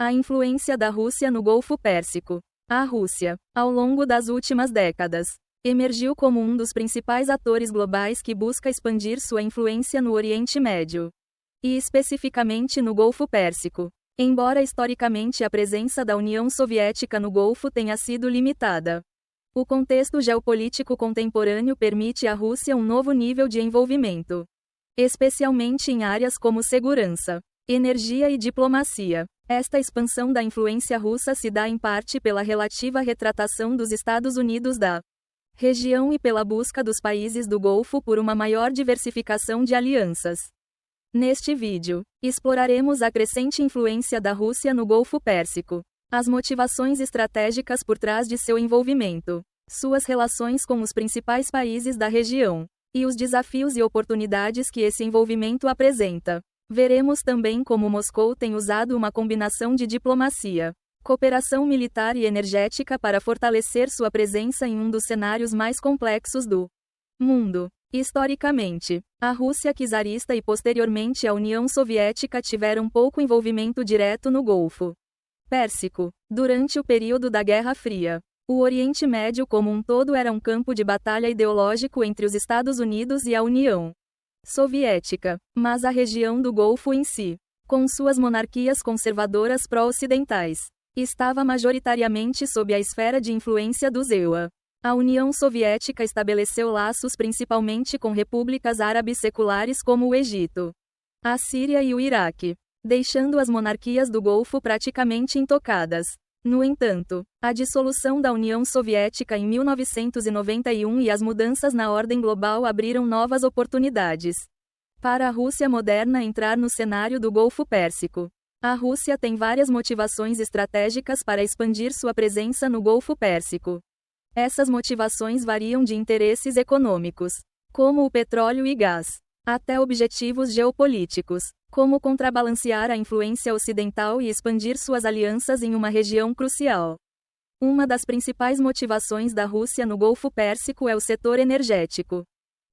A influência da Rússia no Golfo Pérsico. A Rússia, ao longo das últimas décadas, emergiu como um dos principais atores globais que busca expandir sua influência no Oriente Médio, e especificamente no Golfo Pérsico. Embora historicamente a presença da União Soviética no Golfo tenha sido limitada, o contexto geopolítico contemporâneo permite à Rússia um novo nível de envolvimento, especialmente em áreas como segurança, energia e diplomacia. Esta expansão da influência russa se dá em parte pela relativa retratação dos Estados Unidos da região e pela busca dos países do Golfo por uma maior diversificação de alianças. Neste vídeo, exploraremos a crescente influência da Rússia no Golfo Pérsico, as motivações estratégicas por trás de seu envolvimento, suas relações com os principais países da região, e os desafios e oportunidades que esse envolvimento apresenta. Veremos também como Moscou tem usado uma combinação de diplomacia, cooperação militar e energética para fortalecer sua presença em um dos cenários mais complexos do mundo. Historicamente, a Rússia czarista e posteriormente a União Soviética tiveram pouco envolvimento direto no Golfo Pérsico. Durante o período da Guerra Fria, o Oriente Médio como um todo era um campo de batalha ideológico entre os Estados Unidos e a União Soviética, mas a região do Golfo em si, com suas monarquias conservadoras pró-ocidentais, estava majoritariamente sob a esfera de influência dos EUA. A União Soviética estabeleceu laços principalmente com repúblicas árabes seculares como o Egito, a Síria e o Iraque, deixando as monarquias do Golfo praticamente intocadas. No entanto, a dissolução da União Soviética em 1991 e as mudanças na ordem global abriram novas oportunidades para a Rússia moderna entrar no cenário do Golfo Pérsico. A Rússia tem várias motivações estratégicas para expandir sua presença no Golfo Pérsico. Essas motivações variam de interesses econômicos, como o petróleo e gás, até objetivos geopolíticos, como contrabalancear a influência ocidental e expandir suas alianças em uma região crucial. Uma das principais motivações da Rússia no Golfo Pérsico é o setor energético.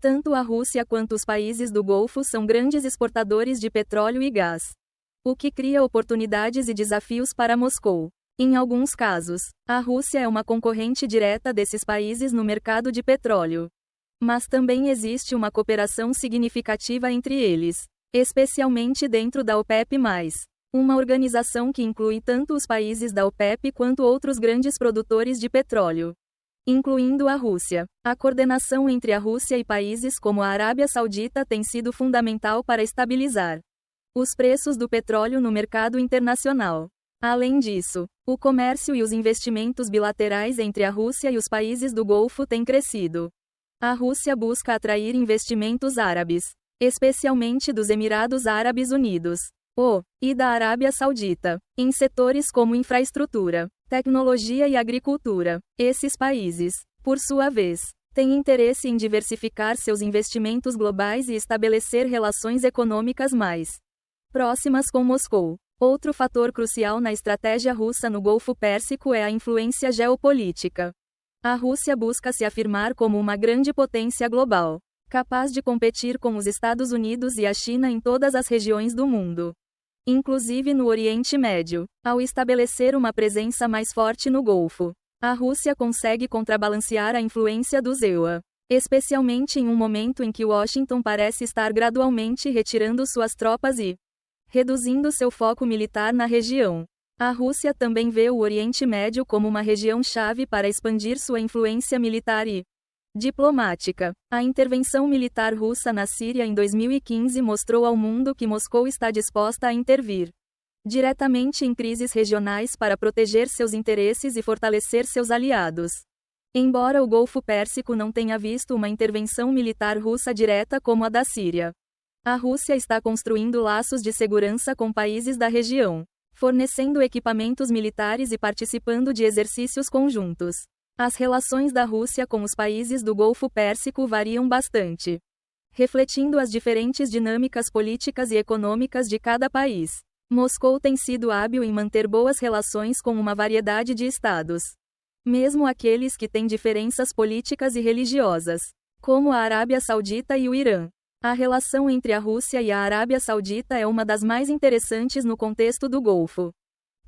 Tanto a Rússia quanto os países do Golfo são grandes exportadores de petróleo e gás, o que cria oportunidades e desafios para Moscou. Em alguns casos, a Rússia é uma concorrente direta desses países no mercado de petróleo. Mas também existe uma cooperação significativa entre eles, especialmente dentro da OPEP+, uma organização que inclui tanto os países da OPEP quanto outros grandes produtores de petróleo, incluindo a Rússia. A coordenação entre a Rússia e países como a Arábia Saudita tem sido fundamental para estabilizar os preços do petróleo no mercado internacional. Além disso, o comércio e os investimentos bilaterais entre a Rússia e os países do Golfo têm crescido. A Rússia busca atrair investimentos árabes, especialmente dos Emirados Árabes Unidos, e da Arábia Saudita, em setores como infraestrutura, tecnologia e agricultura. Esses países, por sua vez, têm interesse em diversificar seus investimentos globais e estabelecer relações econômicas mais próximas com Moscou. Outro fator crucial na estratégia russa no Golfo Pérsico é a influência geopolítica. A Rússia busca se afirmar como uma grande potência global, capaz de competir com os Estados Unidos e a China em todas as regiões do mundo, inclusive no Oriente Médio. Ao estabelecer uma presença mais forte no Golfo, a Rússia consegue contrabalancear a influência dos EUA, especialmente em um momento em que Washington parece estar gradualmente retirando suas tropas e reduzindo seu foco militar na região. A Rússia também vê o Oriente Médio como uma região-chave para expandir sua influência militar e diplomática. A intervenção militar russa na Síria em 2015 mostrou ao mundo que Moscou está disposta a intervir diretamente em crises regionais para proteger seus interesses e fortalecer seus aliados. Embora o Golfo Pérsico não tenha visto uma intervenção militar russa direta como a da Síria, a Rússia está construindo laços de segurança com países da região, fornecendo equipamentos militares e participando de exercícios conjuntos. As relações da Rússia com os países do Golfo Pérsico variam bastante, refletindo as diferentes dinâmicas políticas e econômicas de cada país. Moscou tem sido hábil em manter boas relações com uma variedade de estados, mesmo aqueles que têm diferenças políticas e religiosas, como a Arábia Saudita e o Irã. A relação entre a Rússia e a Arábia Saudita é uma das mais interessantes no contexto do Golfo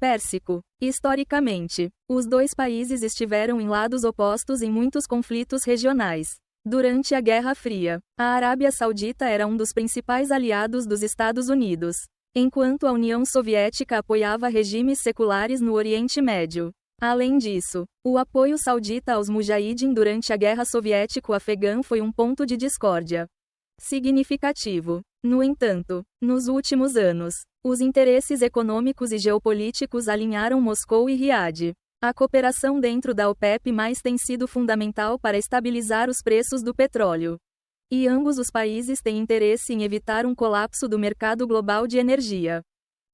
Pérsico. Historicamente, os dois países estiveram em lados opostos em muitos conflitos regionais. Durante a Guerra Fria, a Arábia Saudita era um dos principais aliados dos Estados Unidos, enquanto a União Soviética apoiava regimes seculares no Oriente Médio. Além disso, o apoio saudita aos Mujahidin durante a Guerra Soviético-Afegã foi um ponto de discórdia significativo. No entanto, nos últimos anos, os interesses econômicos e geopolíticos alinharam Moscou e Riad. A cooperação dentro da OPEP+ tem sido fundamental para estabilizar os preços do petróleo. E ambos os países têm interesse em evitar um colapso do mercado global de energia.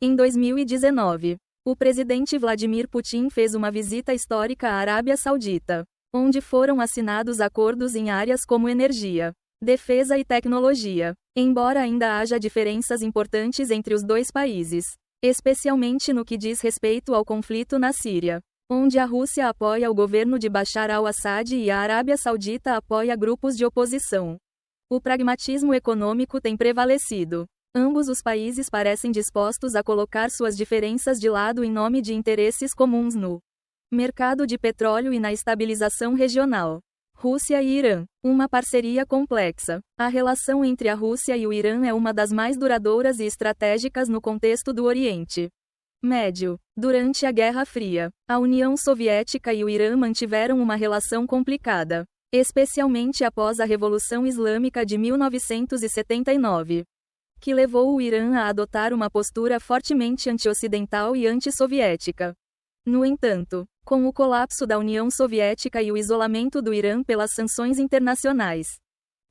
Em 2019, o presidente Vladimir Putin fez uma visita histórica à Arábia Saudita, onde foram assinados acordos em áreas como energia, defesa e tecnologia. Embora ainda haja diferenças importantes entre os dois países, especialmente no que diz respeito ao conflito na Síria, onde a Rússia apoia o governo de Bashar al-Assad e a Arábia Saudita apoia grupos de oposição, o pragmatismo econômico tem prevalecido. Ambos os países parecem dispostos a colocar suas diferenças de lado em nome de interesses comuns no mercado de petróleo e na estabilização regional. Rússia e Irã. Uma parceria complexa. A relação entre a Rússia e o Irã é uma das mais duradouras e estratégicas no contexto do Oriente Médio. Durante a Guerra Fria, a União Soviética e o Irã mantiveram uma relação complicada, especialmente após a Revolução Islâmica de 1979. Que levou o Irã a adotar uma postura fortemente anti-ocidental e anti-soviética. No entanto, com o colapso da União Soviética e o isolamento do Irã pelas sanções internacionais,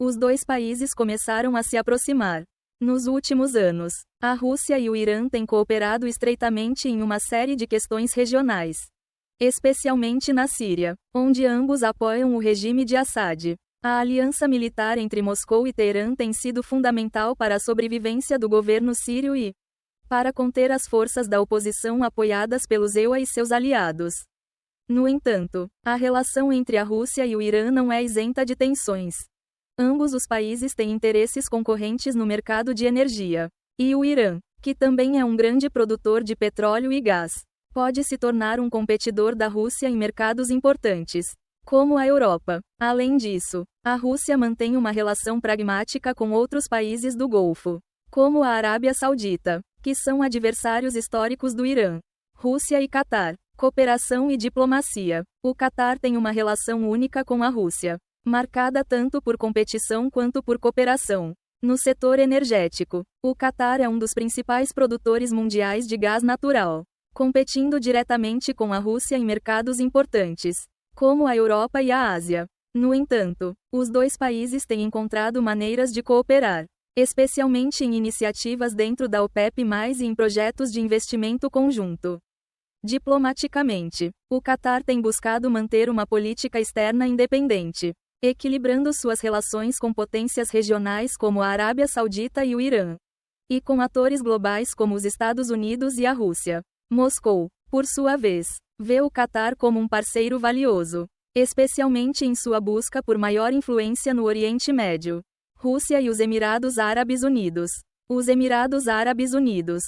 os dois países começaram a se aproximar. Nos últimos anos, a Rússia e o Irã têm cooperado estreitamente em uma série de questões regionais, especialmente na Síria, onde ambos apoiam o regime de Assad. A aliança militar entre Moscou e Teherã tem sido fundamental para a sobrevivência do governo sírio e para conter as forças da oposição apoiadas pelos EUA e seus aliados. No entanto, a relação entre a Rússia e o Irã não é isenta de tensões. Ambos os países têm interesses concorrentes no mercado de energia. E o Irã, que também é um grande produtor de petróleo e gás, pode se tornar um competidor da Rússia em mercados importantes, como a Europa. Além disso, a Rússia mantém uma relação pragmática com outros países do Golfo, como a Arábia Saudita, que são adversários históricos do Irã. Rússia e Catar. Cooperação e diplomacia. O Catar tem uma relação única com a Rússia, marcada tanto por competição quanto por cooperação. No setor energético, o Catar é um dos principais produtores mundiais de gás natural, competindo diretamente com a Rússia em mercados importantes, como a Europa e a Ásia. No entanto, os dois países têm encontrado maneiras de cooperar, especialmente em iniciativas dentro da OPEP+ e em projetos de investimento conjunto. Diplomaticamente, o Catar tem buscado manter uma política externa independente, equilibrando suas relações com potências regionais como a Arábia Saudita e o Irã, e com atores globais como os Estados Unidos e a Rússia. Moscou, por sua vez, vê o Catar como um parceiro valioso, especialmente em sua busca por maior influência no Oriente Médio. Rússia e os Emirados Árabes Unidos. Os Emirados Árabes Unidos,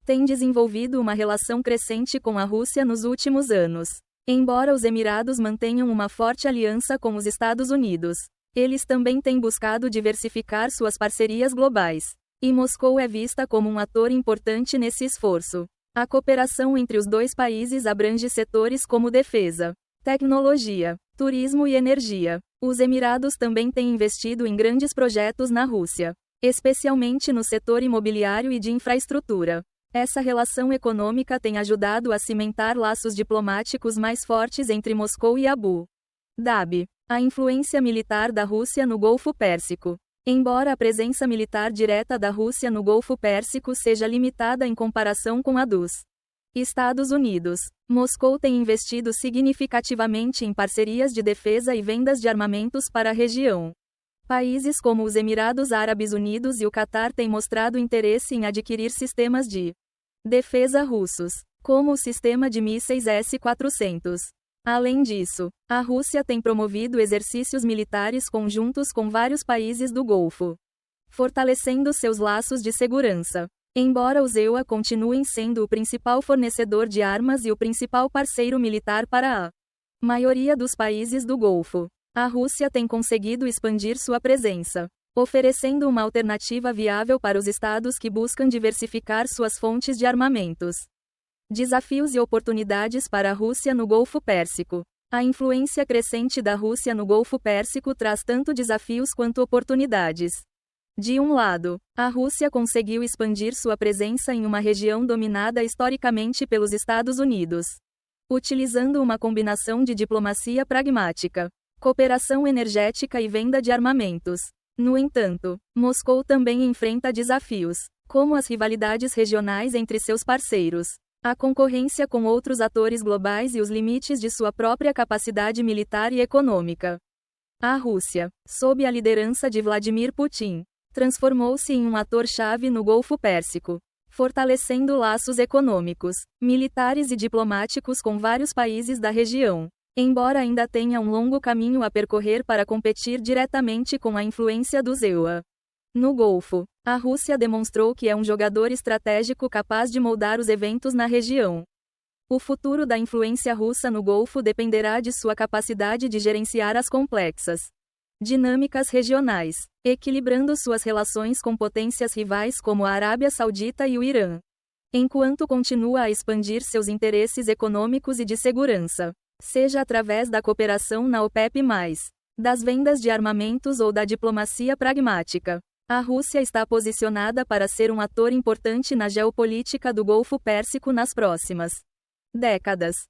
têm desenvolvido uma relação crescente com a Rússia nos últimos anos. Embora os Emirados mantenham uma forte aliança com os Estados Unidos, eles também têm buscado diversificar suas parcerias globais. E Moscou é vista como um ator importante nesse esforço. A cooperação entre os dois países abrange setores como defesa, tecnologia, turismo e energia. Os Emirados também têm investido em grandes projetos na Rússia, especialmente no setor imobiliário e de infraestrutura. Essa relação econômica tem ajudado a cimentar laços diplomáticos mais fortes entre Moscou e Abu Dhabi. A influência militar da Rússia no Golfo Pérsico. Embora a presença militar direta da Rússia no Golfo Pérsico seja limitada em comparação com a dos Estados Unidos, Moscou tem investido significativamente em parcerias de defesa e vendas de armamentos para a região. Países como os Emirados Árabes Unidos e o Catar têm mostrado interesse em adquirir sistemas de defesa russos, como o sistema de mísseis S-400. Além disso, a Rússia tem promovido exercícios militares conjuntos com vários países do Golfo, fortalecendo seus laços de segurança. Embora os EUA continuem sendo o principal fornecedor de armas e o principal parceiro militar para a maioria dos países do Golfo, a Rússia tem conseguido expandir sua presença, oferecendo uma alternativa viável para os estados que buscam diversificar suas fontes de armamentos. Desafios e oportunidades para a Rússia no Golfo Pérsico. A influência crescente da Rússia no Golfo Pérsico traz tanto desafios quanto oportunidades. De um lado, a Rússia conseguiu expandir sua presença em uma região dominada historicamente pelos Estados Unidos, utilizando uma combinação de diplomacia pragmática, cooperação energética e venda de armamentos. No entanto, Moscou também enfrenta desafios, como as rivalidades regionais entre seus parceiros, a concorrência com outros atores globais e os limites de sua própria capacidade militar e econômica. A Rússia, sob a liderança de Vladimir Putin, transformou-se em um ator-chave no Golfo Pérsico, fortalecendo laços econômicos, militares e diplomáticos com vários países da região, embora ainda tenha um longo caminho a percorrer para competir diretamente com a influência dos EUA. No Golfo, a Rússia demonstrou que é um jogador estratégico capaz de moldar os eventos na região. O futuro da influência russa no Golfo dependerá de sua capacidade de gerenciar as complexas dinâmicas regionais, equilibrando suas relações com potências rivais como a Arábia Saudita e o Irã, enquanto continua a expandir seus interesses econômicos e de segurança, seja através da cooperação na OPEP+, das vendas de armamentos ou da diplomacia pragmática. A Rússia está posicionada para ser um ator importante na geopolítica do Golfo Pérsico nas próximas décadas.